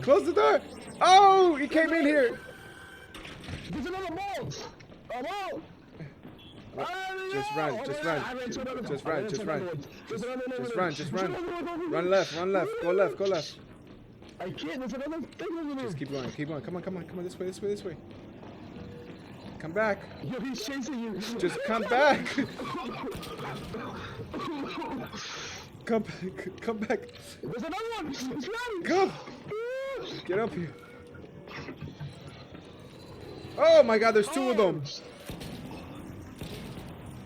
Close the door. Oh, he came in here. There's another ball. A ball. Just run. Just run. Just run. Just run. Just run. Just run. Run left. Run left. Go left. Go left. I can't. There's another thing over there. Just keep going. Keep going. Come on. Come on. Come on. This way. This way. This way. Come back. Yo, he's chasing you. Just come back. Come back. There's another one. He's running. Come. Get up here. Oh my God, there's two of them.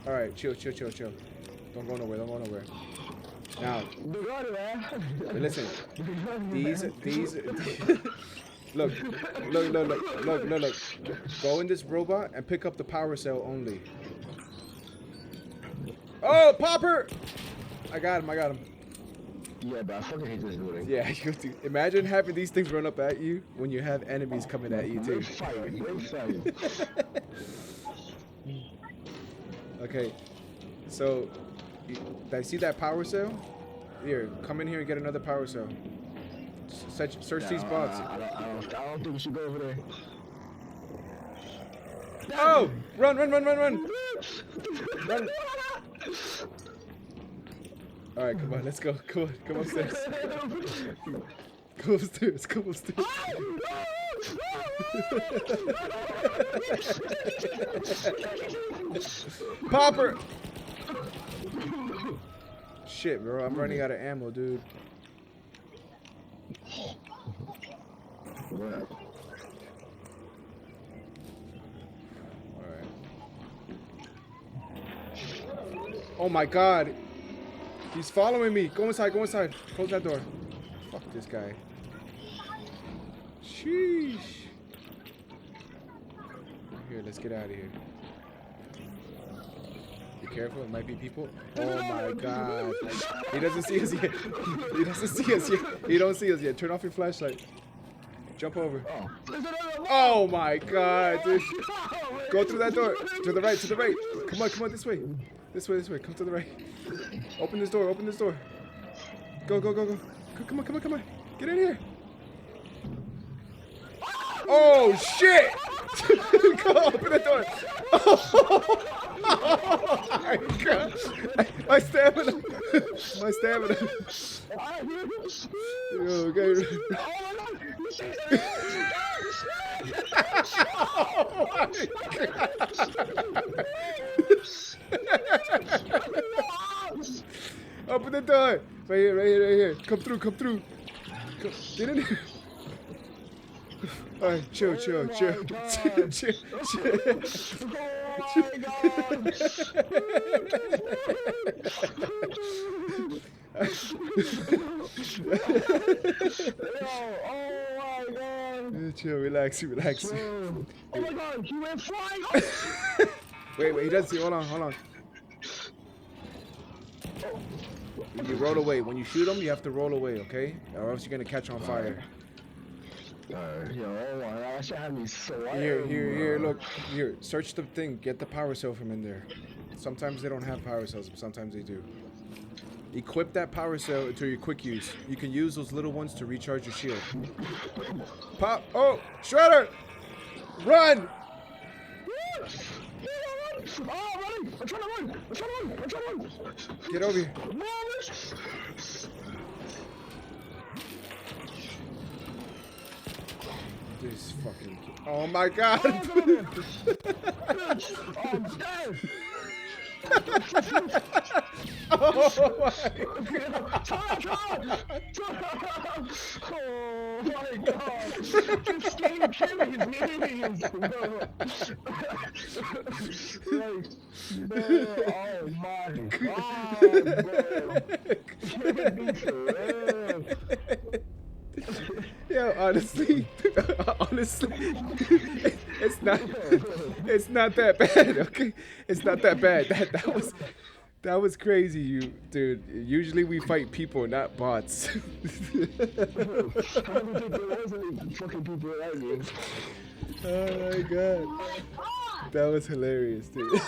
All right, chill. Don't go nowhere. Don't go nowhere. Now, listen. These. Look. Go in this robot and pick up the power cell only. Oh, Popper! I got him. Yeah, but I fucking hate this building. Yeah, you have to imagine having these things run up at you when you have enemies coming at you too. Okay, so I see that power cell. Here, come in here and get another power cell. Search these bots. I don't think we should go over there. Oh! Run! Run! All right, come on, let's go. Come upstairs. Go upstairs. Popper! Shit, bro, I'm running out of ammo, dude. What? Alright. Oh my God. He's following me. Go inside. Close that door. Fuck this guy. Sheesh. Here, let's get out of here. Be careful, it might be people. Oh my God. He doesn't see us yet. He don't see us yet. Turn off your flashlight. Jump over. Oh my God, dude. Go through that door. To the right. Come on, this way. This way. Come to the right. Open this door. Go. Come on. Get in here. Oh shit! Go open the door. Oh my God. My stamina. Okay. Oh my God. Open the door. Right here. Come through. Get in here. All right, chill. Chill, relax. Oh my God, he went flying. Wait, he doesn't see. Hold on. You roll away. When you shoot him, you have to roll away, okay? Or else you're gonna catch on fire. I should have me so. Here, look. Here, search the thing. Get the power cell from in there. Sometimes they don't have power cells, but sometimes they do. Equip that power cell to your quick use. You can use those little ones to recharge your shield. Pop! Oh, Shredder! Run! Oh, running! I'm trying to run! Get over here. This fucking kid. Oh my God! Oh my God! This game killing his minions, bro. Oh my God, bro. Yo, honestly, it's not that bad, okay? It's not that bad. That was crazy, dude. Usually we fight people, not bots. I don't think there was any fucking people like me. Oh my God. That was hilarious, dude.